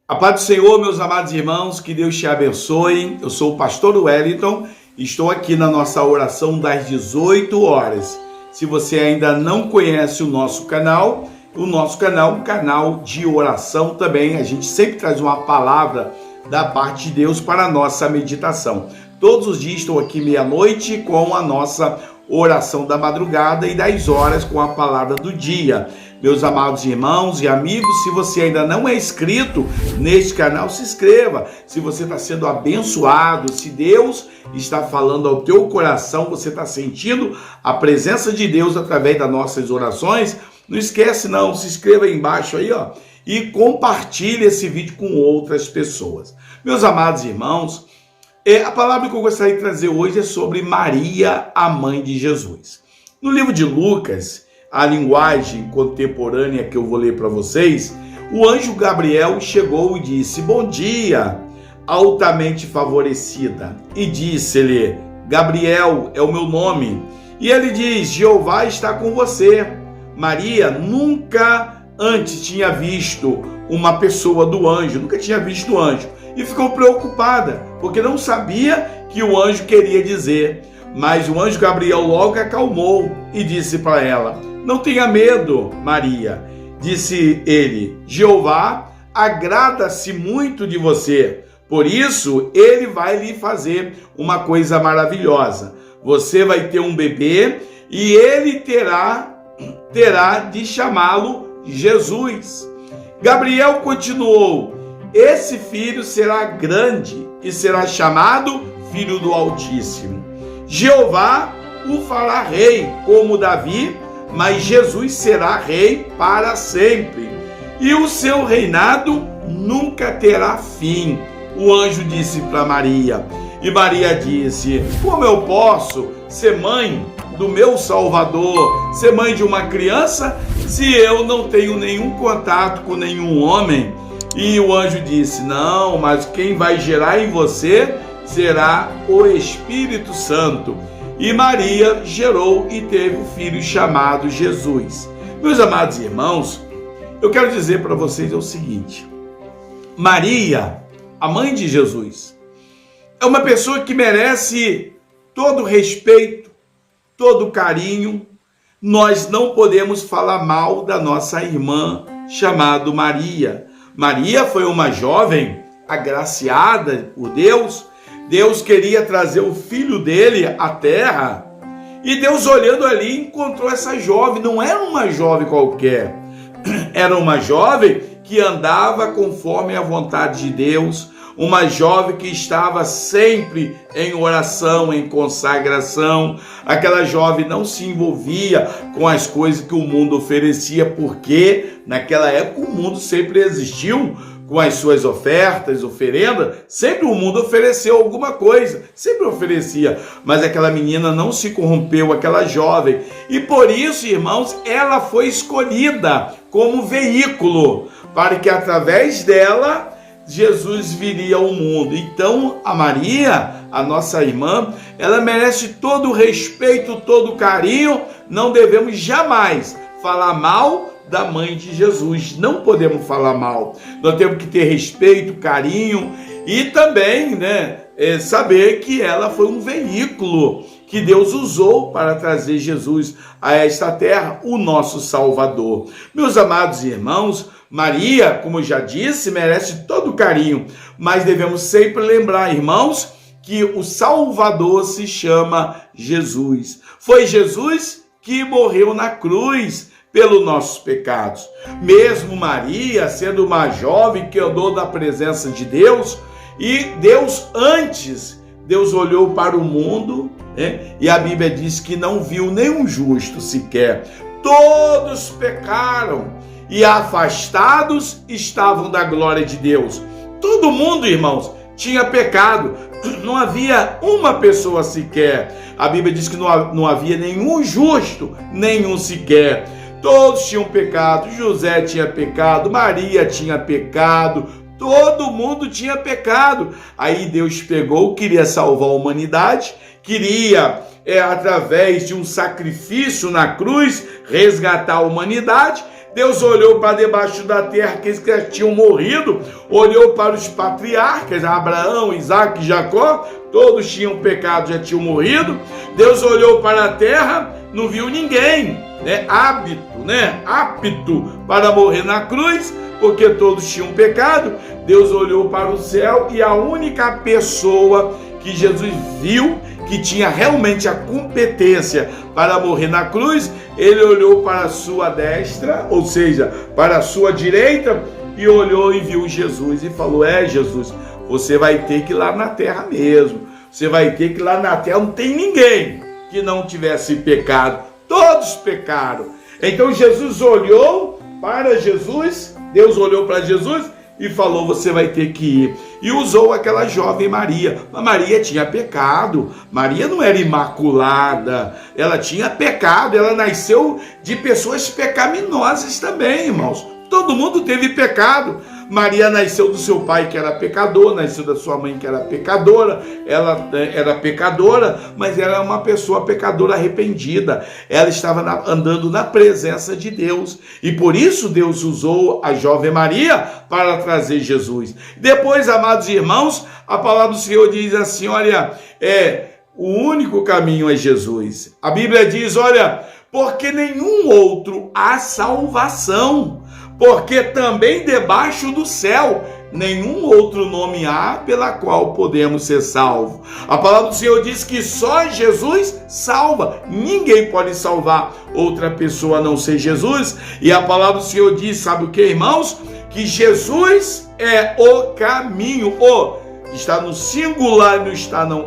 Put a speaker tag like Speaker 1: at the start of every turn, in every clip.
Speaker 1: A paz do Senhor, meus amados irmãos, que Deus te abençoe. Eu sou o pastor Wellington e estou aqui na nossa oração das 18 horas. Se você ainda não conhece o nosso canal é um canal de oração também. A gente sempre traz uma palavra da parte de Deus para a nossa meditação. Todos os dias estou aqui meia-noite com a nossa oração da madrugada e 10 horas com a palavra do dia. Meus amados irmãos e amigos, se você ainda não é inscrito neste canal, se inscreva. Se você está sendo abençoado, se Deus está falando ao teu coração, você está sentindo a presença de Deus através das nossas orações, não esquece não, se inscreva aí embaixo aí, ó, e compartilhe esse vídeo com outras pessoas. Meus amados irmãos, a palavra que eu gostaria de trazer hoje é sobre Maria, a mãe de Jesus. No livro de Lucas, a linguagem contemporânea que eu vou ler para vocês, o anjo Gabriel chegou e disse: "Bom dia, altamente favorecida." E disse-lhe: "Gabriel é o meu nome." E ele diz: "Jeová está com você." Maria nunca antes tinha visto uma pessoa do anjo, nunca tinha visto o anjo. E ficou preocupada, porque não sabia que o anjo queria dizer. Mas o anjo Gabriel logo acalmou e disse para ela: "Não tenha medo, Maria." Disse ele: "Jeová agrada-se muito de você. Por isso, ele vai lhe fazer uma coisa maravilhosa. Você vai ter um bebê e ele terá de chamá-lo Jesus." Gabriel continuou: "Esse filho será grande e será chamado Filho do Altíssimo. Jeová o fará rei como Davi, mas Jesus será rei para sempre. E o seu reinado nunca terá fim." O anjo disse para Maria. E Maria disse: "Como eu posso ser mãe do meu Salvador, ser mãe de uma criança, se eu não tenho nenhum contato com nenhum homem?" E o anjo disse: "Não, mas quem vai gerar em você será o Espírito Santo." E Maria gerou e teve um filho chamado Jesus. Meus amados irmãos, eu quero dizer para vocês o seguinte: Maria, a mãe de Jesus, é uma pessoa que merece todo respeito, todo carinho. Nós não podemos falar mal da nossa irmã chamada Maria. Maria foi uma jovem agraciada por Deus. Deus queria trazer o filho dele à terra. E Deus, olhando ali, encontrou essa jovem. Não era uma jovem qualquer. Era uma jovem que andava conforme a vontade de Deus. Uma jovem que estava sempre em oração, em consagração. Aquela jovem não se envolvia com as coisas que o mundo oferecia, porque naquela época o mundo sempre existiu com as suas ofertas, oferendas. Sempre o mundo ofereceu alguma coisa, sempre oferecia. Mas aquela menina não se corrompeu, aquela jovem. E por isso, irmãos, ela foi escolhida como veículo para que através dela Jesus viria ao mundo. Então, a Maria, a nossa irmã, ela merece todo o respeito, todo o carinho. Não devemos jamais falar mal da mãe de Jesus. Não podemos falar mal. Nós temos que ter respeito, carinho e também, saber que ela foi um veículo que Deus usou para trazer Jesus a esta terra, o nosso Salvador. Meus amados irmãos, Maria, como eu já disse, merece todo o carinho, mas devemos sempre lembrar, irmãos, que o Salvador se chama Jesus. Foi Jesus que morreu na cruz pelos nossos pecados. Mesmo Maria, sendo uma jovem que andou na presença de Deus, e Deus olhou para o mundo, e a Bíblia diz que não viu nenhum justo sequer. Todos pecaram e afastados estavam da glória de Deus. Todo mundo, irmãos, tinha pecado. Não havia uma pessoa sequer. A Bíblia diz que não havia nenhum justo, nenhum sequer. Todos tinham pecado. José tinha pecado, Maria tinha pecado, todo mundo tinha pecado. Aí Deus pegou, queria salvar a humanidade, queria, através de um sacrifício na cruz, resgatar a humanidade. Deus olhou para debaixo da terra, aqueles que tinham morrido, olhou para os patriarcas, Abraão, Isaac e Jacó, todos tinham pecado, já tinham morrido. Deus olhou para a terra, não viu ninguém, apto para morrer na cruz, porque todos tinham pecado. Deus olhou para o céu e a única pessoa que Jesus viu que tinha realmente a competência para morrer na cruz, ele olhou para a sua destra, ou seja, para a sua direita, e olhou e viu Jesus e falou: Jesus, você vai ter que ir lá na terra mesmo, você vai ter que ir lá na terra, não tem ninguém que não tivesse pecado, todos pecaram. Então Jesus olhou para Jesus, Deus olhou para Jesus e falou: você vai ter que ir. E usou aquela jovem Maria. Mas Maria tinha pecado. Maria não era imaculada. Ela tinha pecado. Ela nasceu de pessoas pecaminosas também, irmãos. Todo mundo teve pecado. Maria nasceu do seu pai, que era pecador, nasceu da sua mãe, que era pecadora. Ela era pecadora, mas ela era uma pessoa pecadora arrependida. Ela estava andando na presença de Deus. E por isso Deus usou a jovem Maria para trazer Jesus. Depois, amados irmãos, a palavra do Senhor diz assim, olha, o único caminho é Jesus. A Bíblia diz, olha, porque nenhum outro há salvação, porque também debaixo do céu nenhum outro nome há pela qual podemos ser salvos. A palavra do Senhor diz que só Jesus salva. Ninguém pode salvar outra pessoa a não ser Jesus. E a palavra do Senhor diz, sabe o que, irmãos? Que Jesus é o caminho. Está no singular,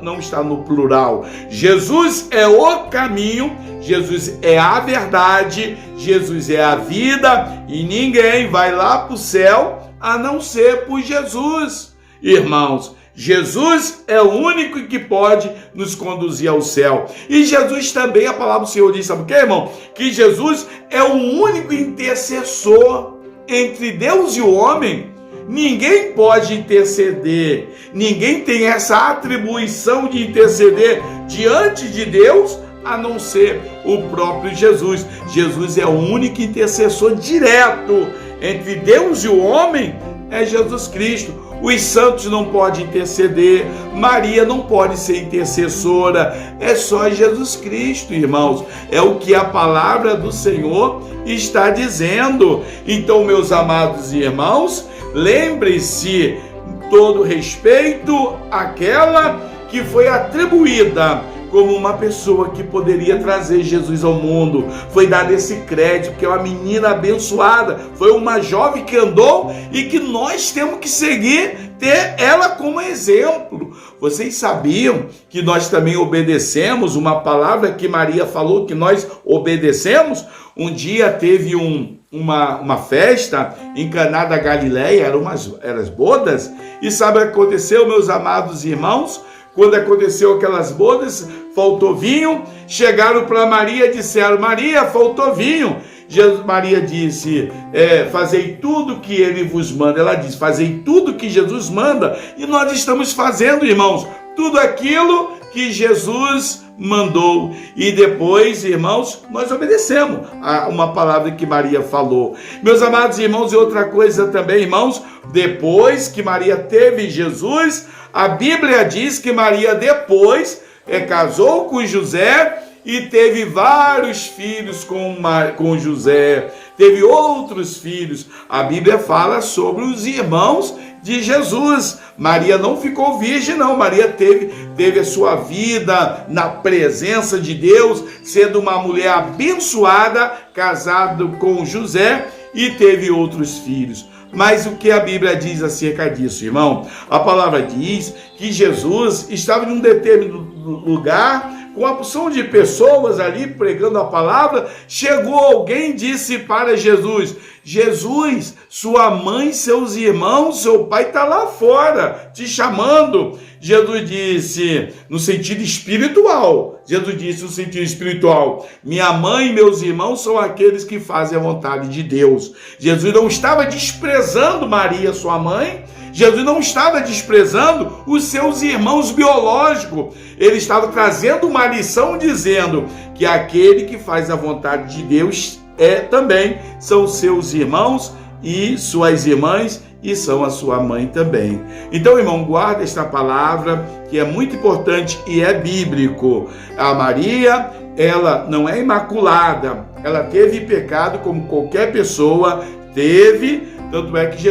Speaker 1: não está no plural. Jesus é o caminho, Jesus é a verdade, Jesus é a vida, e ninguém vai lá para o céu a não ser por Jesus. Irmãos, Jesus é o único que pode nos conduzir ao céu. E Jesus também, a palavra do Senhor diz, sabe o que, irmão? Que Jesus é o único intercessor entre Deus e o homem. Ninguém pode interceder, ninguém tem essa atribuição de interceder diante de Deus, a não ser o próprio Jesus. Jesus é o único intercessor direto entre Deus e o homem, é Jesus Cristo. Os santos não podem interceder, Maria não pode ser intercessora, é só Jesus Cristo, irmãos. É o que a palavra do Senhor está dizendo. Então, meus amados irmãos, lembre-se, todo respeito àquela que foi atribuída como uma pessoa que poderia trazer Jesus ao mundo. Foi dado esse crédito, que é uma menina abençoada, foi uma jovem que andou e que nós temos que seguir, ter ela como exemplo. Vocês sabiam que nós também obedecemos uma palavra que Maria falou, que nós obedecemos? Um dia teve uma festa em Caná da Galileia, eram as bodas, e sabe o que aconteceu, meus amados irmãos? Quando aconteceu aquelas bodas, faltou vinho, chegaram para Maria e disseram: Maria, faltou vinho. Maria disse: fazei tudo que ele vos manda. Ela disse: fazei tudo que Jesus manda. E nós estamos fazendo, irmãos, tudo aquilo que Jesus mandou. E depois, irmãos, nós obedecemos a uma palavra que Maria falou. Meus amados irmãos, e outra coisa também, irmãos, depois que Maria teve Jesus, a Bíblia diz que Maria depois casou com José e teve vários filhos com José, teve outros filhos. A Bíblia fala sobre os irmãos de Jesus. Maria não ficou virgem, não. Maria teve a sua vida na presença de Deus, sendo uma mulher abençoada, casada com José, e teve outros filhos. Mas o que a Bíblia diz acerca disso, irmão? A palavra diz que Jesus estava em um determinado lugar, com a porção de pessoas ali pregando a palavra. Chegou alguém e disse para Jesus: Jesus, sua mãe, seus irmãos, seu pai está lá fora te chamando. Jesus disse no sentido espiritual. Jesus disse no sentido espiritual: minha mãe e meus irmãos são aqueles que fazem a vontade de Deus. Jesus não estava desprezando Maria, sua mãe. Jesus não estava desprezando os seus irmãos biológicos. Ele estava trazendo uma lição dizendo que aquele que faz a vontade de Deus também são seus irmãos e suas irmãs, e são a sua mãe também. Então, irmão, guarda esta palavra, que é muito importante e é bíblico. A Maria, ela não é imaculada, ela teve pecado como qualquer pessoa teve, tanto é que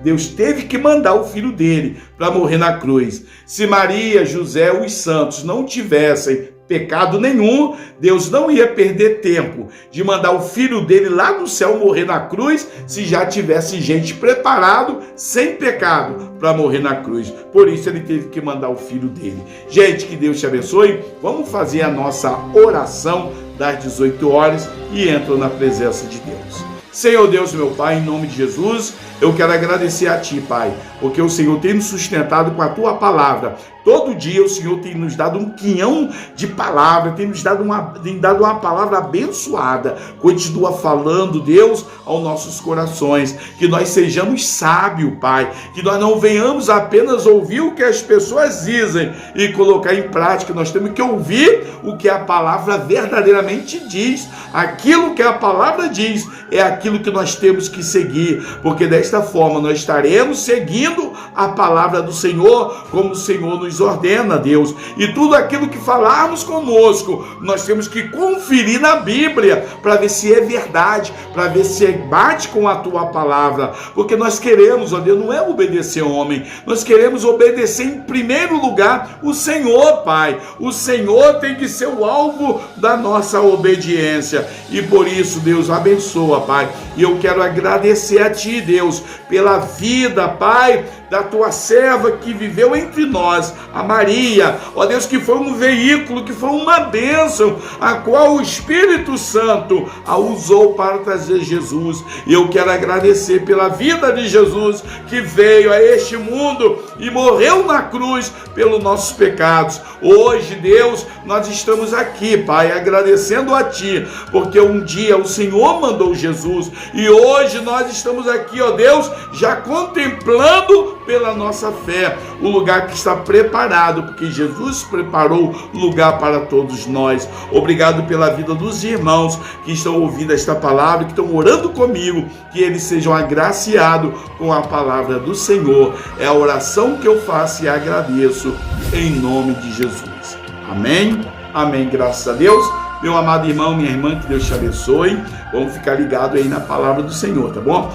Speaker 1: Deus teve que mandar o filho dele para morrer na cruz. Se Maria, José, os santos não tivessem pecado nenhum, Deus não ia perder tempo de mandar o filho dele lá do céu morrer na cruz, se já tivesse gente preparado, sem pecado, para morrer na cruz. Por isso ele teve que mandar o filho dele. Gente, que Deus te abençoe. Vamos fazer a nossa oração das 18 horas e entrar na presença de Deus. Senhor Deus, meu Pai, em nome de Jesus, eu quero agradecer a Ti, Pai, porque o Senhor tem nos sustentado com a Tua palavra. Todo dia o Senhor tem nos dado um quinhão de palavra, tem nos dado uma palavra abençoada. Continua falando, Deus, aos nossos corações, que nós sejamos sábios, Pai, que nós não venhamos apenas ouvir o que as pessoas dizem e colocar em prática. Nós temos que ouvir o que a palavra verdadeiramente diz. Aquilo que a palavra diz é aquilo que nós temos que seguir, porque desta forma nós estaremos seguindo a palavra do Senhor, como o Senhor nos ordena, Deus. E tudo aquilo que falarmos conosco, nós temos que conferir na Bíblia, para ver se é verdade, para ver se bate com a Tua palavra, porque nós queremos, ó Deus, não é obedecer ao homem, nós queremos obedecer em primeiro lugar o Senhor, Pai. O Senhor tem que ser o alvo da nossa obediência, e por isso, Deus, abençoa, Pai. E eu quero agradecer a Ti, Deus, pela vida, Pai, da Tua serva que viveu entre nós, a Maria, ó Deus, que foi um veículo, que foi uma bênção, a qual o Espírito Santo a usou para trazer Jesus. E eu quero agradecer pela vida de Jesus, que veio a este mundo e morreu na cruz pelos nossos pecados. Hoje, Deus, nós estamos aqui, Pai, agradecendo a Ti, porque um dia o Senhor mandou Jesus, e hoje nós estamos aqui, ó Deus, já contemplando pela nossa fé o lugar que está preparado, porque Jesus preparou lugar para todos nós. Obrigado pela vida dos irmãos que estão ouvindo esta palavra, que estão orando comigo, que eles sejam agraciados com a palavra do Senhor. É a oração que eu faço e agradeço em nome de Jesus. Amém? Amém, graças a Deus. Meu amado irmão, minha irmã, que Deus te abençoe. Vamos ficar ligado aí na palavra do Senhor, tá bom?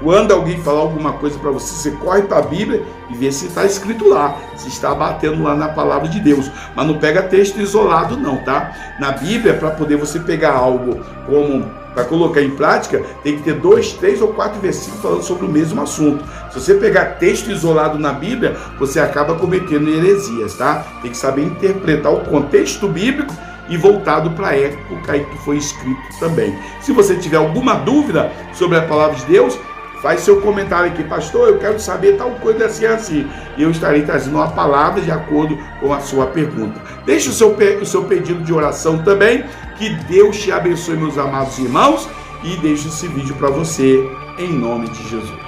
Speaker 1: Quando alguém falar alguma coisa para você, você corre para a Bíblia e vê se está escrito lá, se está batendo lá na palavra de Deus. Mas não pega texto isolado não, tá? Na Bíblia, para poder você pegar algo como para colocar em prática, tem que ter 2, 3 ou 4 versículos falando sobre o mesmo assunto. Se você pegar texto isolado na Bíblia, você acaba cometendo heresias, tá? Tem que saber interpretar o contexto bíblico e voltado para a época em que foi escrito também. Se você tiver alguma dúvida sobre a palavra de Deus, faz seu comentário aqui: pastor, eu quero saber tal coisa assim. E eu estarei trazendo uma palavra de acordo com a sua pergunta. Deixe o seu pedido de oração também. Que Deus te abençoe, meus amados irmãos, e deixe esse vídeo para você, em nome de Jesus.